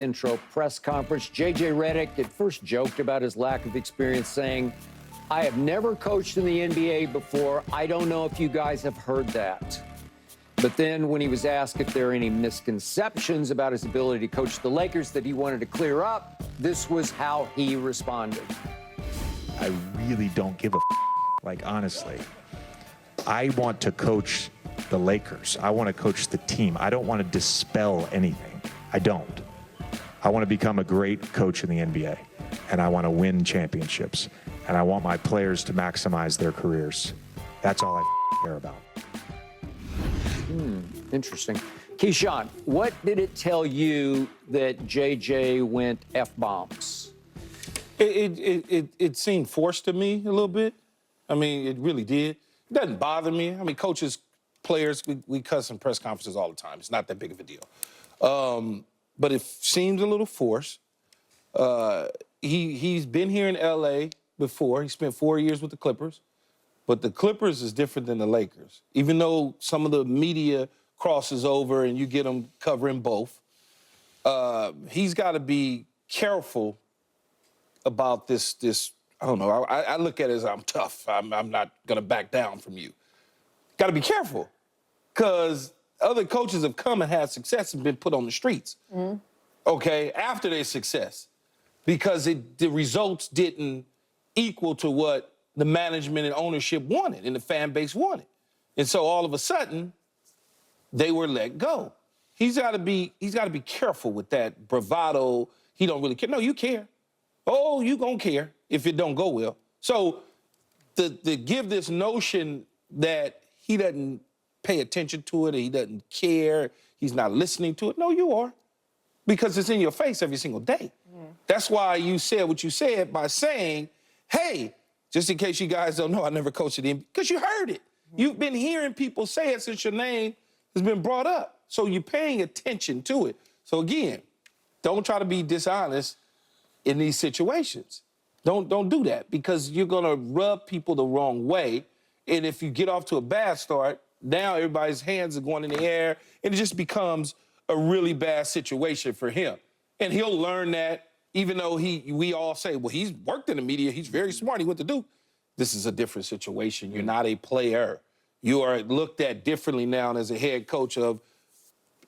intro press conference, J.J. Redick at first joked about his lack of experience, saying, "I have never coached in the NBA before. I don't know if you guys have heard that." But then when he was asked if there are any misconceptions about his ability to coach the Lakers that he wanted to clear up, this was how he responded. I really don't give a like, honestly. I want to coach the Lakers. I want to coach the team. I don't want to dispel anything. I don't. I want to become a great coach in the NBA, and I want to win championships, and I want my players to maximize their careers. That's all I care about. Interesting. Keyshawn, what did it tell you that JJ went F-bombs? It seemed forced to me a little bit. I mean, it really did. It doesn't bother me. I mean, coaches, players, we cuss in press conferences all the time. It's not that big of a deal. But it seems a little forced. He's been here in L.A. before. He spent 4 years with the Clippers. But the Clippers is different than the Lakers. Even though some of the media crosses over and you get them covering both, he's got to be careful about this. I don't know. I look at it as I'm tough. I'm not going to back down from you. Got to be careful because other coaches have come and had success and been put on the streets, okay, after their success because the results didn't equal to what the management and ownership wanted and the fan base wanted. And so all of a sudden, they were let go. He's got to be careful with that bravado. He don't really care. No, you care. Oh, you gonna care if it don't go well. So to give this notion that he doesn't pay attention to it, or he doesn't care, he's not listening to it. No, you are. Because it's in your face every single day. That's why you said what you said by saying, hey, just in case you guys don't know, I never coached at the NBA, because you heard it. You've been hearing people say it since your name has been brought up. So you're paying attention to it. So again, don't try to be dishonest in these situations. Don't do that because you're gonna rub people the wrong way. And if you get off to a bad start, now everybody's hands are going in the air and it just becomes a really bad situation for him. And he'll learn that even though we all say, well, he's worked in the media, he's very smart, he went to Duke. This is a different situation. You're not a player. You are looked at differently now as a head coach of,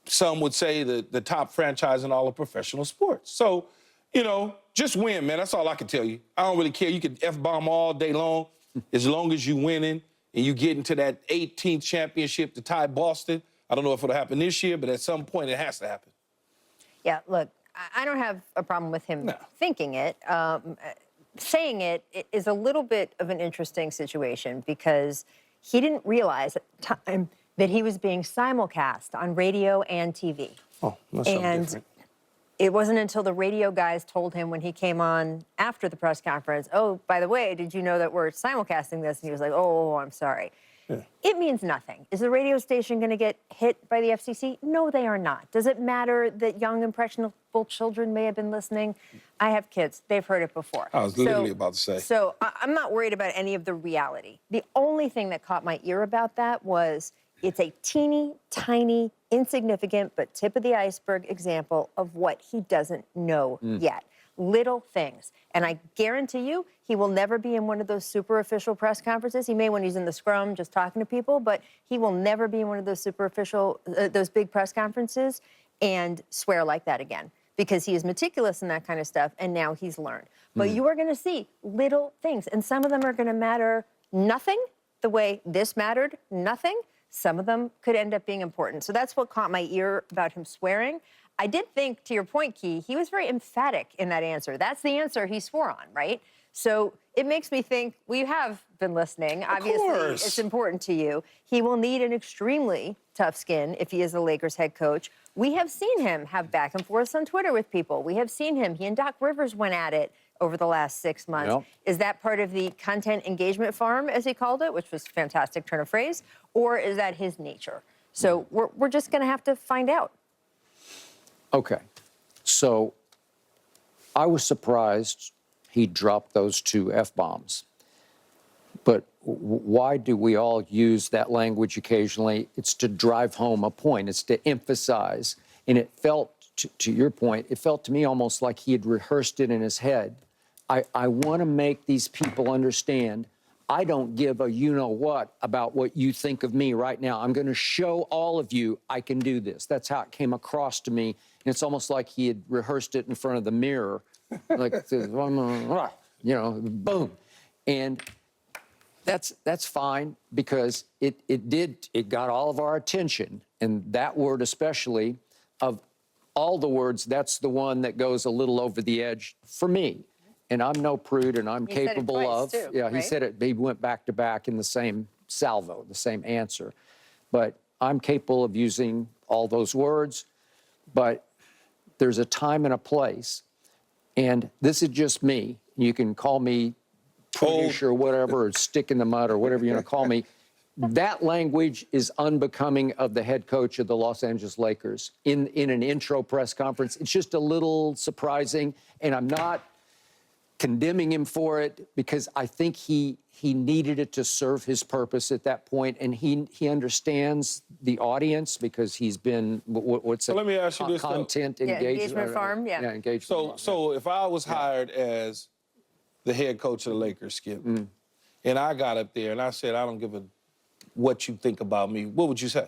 some would say, the top franchise in all of professional sports. So, you know, just win, man. That's all I can tell you. I don't really care. You can F-bomb all day long as long as you winning and you get into that 18th championship to tie Boston. I don't know if it'll happen this year, but at some point it has to happen. Yeah, look, I don't have a problem with him thinking it. Saying it is a little bit of an interesting situation because he didn't realize at the time that he was being simulcast on radio and TV. Oh, that's something different. It wasn't until the radio guys told him when he came on after the press conference, oh, by the way, did you know that we're simulcasting this? And he was like, oh, I'm sorry. Yeah. It means nothing. Is the radio station going to get hit by the FCC? No, they are not. Does it matter that young, impressionable children may have been listening? I have kids. They've heard it before. I was literally about to say. So I'm not worried about any of the reality. The only thing that caught my ear about that was it's a teeny, tiny, insignificant, but tip of the iceberg example of what he doesn't know yet. Little things. And I guarantee you, he will never be in one of those super official press conferences. He may when he's in the scrum just talking to people, but he will never be in one of those super official, those big press conferences and swear like that again. Because he is meticulous in that kind of stuff, and now he's learned. But you are going to see little things, and some of them are going to matter nothing, the way this mattered nothing. Some of them could end up being important. So that's what caught my ear about him swearing. I did think, to your point, Key, he was very emphatic in that answer. That's the answer he swore on, right? So it makes me think, well, you have been listening. Obviously, it's important to you. He will need an extremely tough skin if he is the Lakers head coach. We have seen him have back and forth on Twitter with people. We have seen him. He and Doc Rivers went at it over the last 6 months. Yep. Is that part of the content engagement farm, as he called it, which was a fantastic turn of phrase, or is that his nature? So we're just going to have to find out. Okay. So I was surprised he dropped those two F-bombs. But why do we all use that language occasionally? It's to drive home a point. It's to emphasize. And it felt to your point, it felt to me almost like he had rehearsed it in his head. I want to make these people understand I don't give a you-know-what about what you think of me right now. I'm going to show all of you I can do this. That's how it came across to me. And it's almost like he had rehearsed it in front of the mirror, like, you know, boom. And that's fine because it got all of our attention. And that word especially, of all the words, that's the one that goes a little over the edge for me. And I'm no prude, and I'm capable of. Too, yeah, right? he said it. He went back to back in the same salvo, the same answer. But I'm capable of using all those words. But there's a time and a place, and this is just me. You can call me prudish or whatever, or stick in the mud or whatever you're going to call me. That language is unbecoming of the head coach of the Los Angeles Lakers in an intro press conference. It's just a little surprising, and I'm not condemning him for it because I think he needed it to serve his purpose at that point, and he understands the audience because he's been what's So it? let me ask you this, though. Content engagement farm, yeah. engagement. So if I was hired as the head coach of the Lakers, Skip, and I got up there and I said, I don't give a what you think about me, what would you say?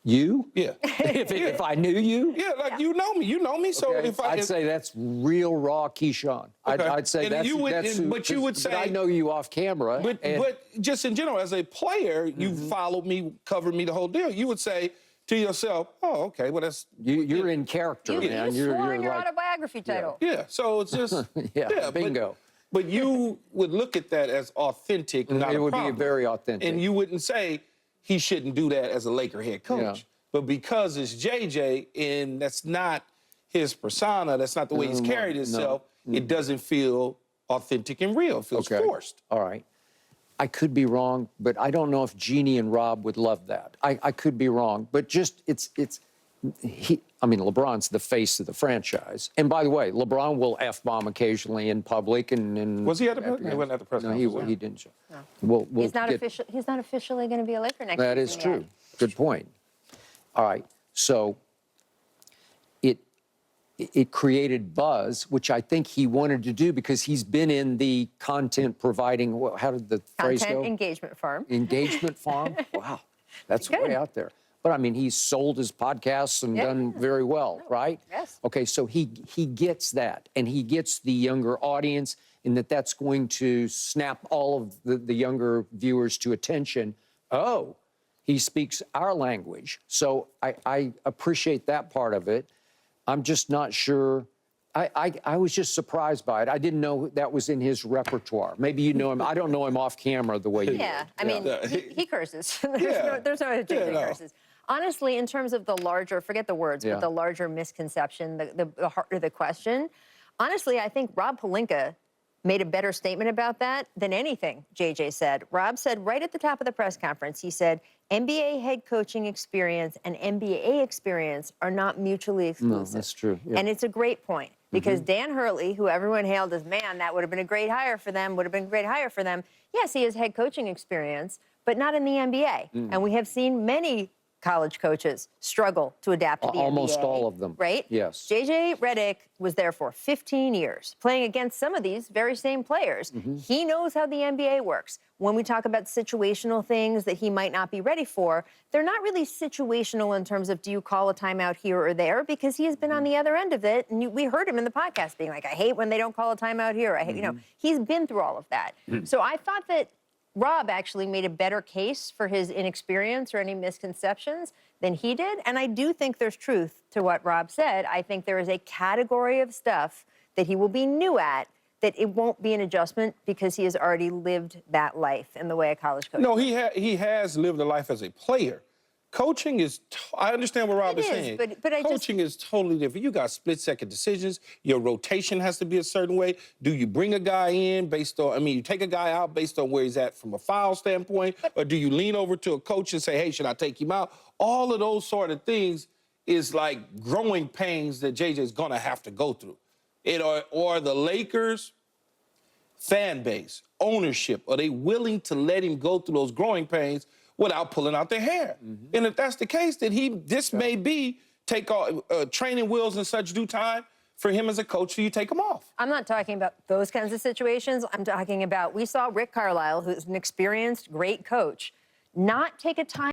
You? Yeah. If I knew you? Yeah, like you know me. So Okay, if I'd say that's real raw Keyshawn. Okay. I'd say And that's, you would- that's and- who, but you would 'cause- say- but I know you off camera. But and just in general, as a player, you followed me, covered me the whole deal. You would say to yourself, "Oh, okay, well that's you're in character, You man. swore in you're your like, autobiography title. yeah." So it's just yeah, bingo. But you would look at that as authentic, not It a would be problem. very authentic. And you wouldn't say he shouldn't do that as a Laker head coach. Yeah. But because it's JJ and that's not his persona, that's not the way he's carried himself, it doesn't feel authentic and real. It feels forced. All right. I could be wrong, but I don't know if Jeannie and Rob would love that. I could be wrong, but just LeBron's the face of the franchise. And by the way, LeBron will F-bomb occasionally in public and Was he at the press? He wasn't at the press No, conference. he didn't. No. We'll He's not get- He's not officially going to be a Laker next That is season true. yet. Good point. All right. So it created buzz, which I think he wanted to do because he's been in the content providing, how did the phrase go? Content engagement firm. Engagement farm? Wow. That's Good. way out there. But I mean, he's sold his podcasts and Yeah. done very well, right? Yes. Okay, so he gets that, and he gets the younger audience, and that's going to snap all of the younger viewers to attention. Oh, he speaks our language. So I appreciate that part of it. I'm just not sure. I was just surprised by it. I didn't know that was in his repertoire. Maybe you know him. I don't know him off camera the way you Yeah, do. I mean, he curses. There's no hiding Yeah, he no. curses. Honestly, in terms of the larger, forget the words, Yeah. but the larger misconception, the heart of the question, honestly, I think Rob Pelinka made a better statement about that than anything JJ said. Rob said right at the top of the press conference, he said, NBA head coaching experience and NBA experience are not mutually exclusive. that's true, yeah. And it's a great point because Dan Hurley, who everyone hailed as, man, that would have been a great hire for them, Yes, he has head coaching experience, but not in the NBA. And we have seen many college coaches struggle to adapt to the Almost NBA. all of them. Right? Yes. JJ Redick was there for 15 years, playing against some of these very same players. He knows how the NBA works. When we talk about situational things that he might not be ready for, they're not really situational in terms of do you call a timeout here or there, because he has been on the other end of it. And we heard him in the podcast being like, I hate when they don't call a timeout here. I hate, he's been through all of that. So I thought that Rob actually made a better case for his inexperience or any misconceptions than he did. And I do think there's truth to what Rob said. I think there is a category of stuff that he will be new at, that it won't be an adjustment because he has already lived that life in the way a college coach. No, he has lived a life as a player. Coaching is, I understand what Rob is saying. but I just- Coaching is totally different. You got split-second decisions. Your rotation has to be a certain way. Do you bring a guy in based on, you take a guy out based on where he's at from a foul standpoint, or do you lean over to a coach and say, hey, should I take him out? All of those sort of things is like growing pains that JJ's gonna have to go through. Or the Lakers fan base, ownership, are they willing to let him go through those growing pains without pulling out their hair? And if that's the case, then this may be take off training wheels in such due time for him as a coach, so you take them off. I'm not talking about those kinds of situations. I'm talking about, we saw Rick Carlisle, who's an experienced, great coach, not take a time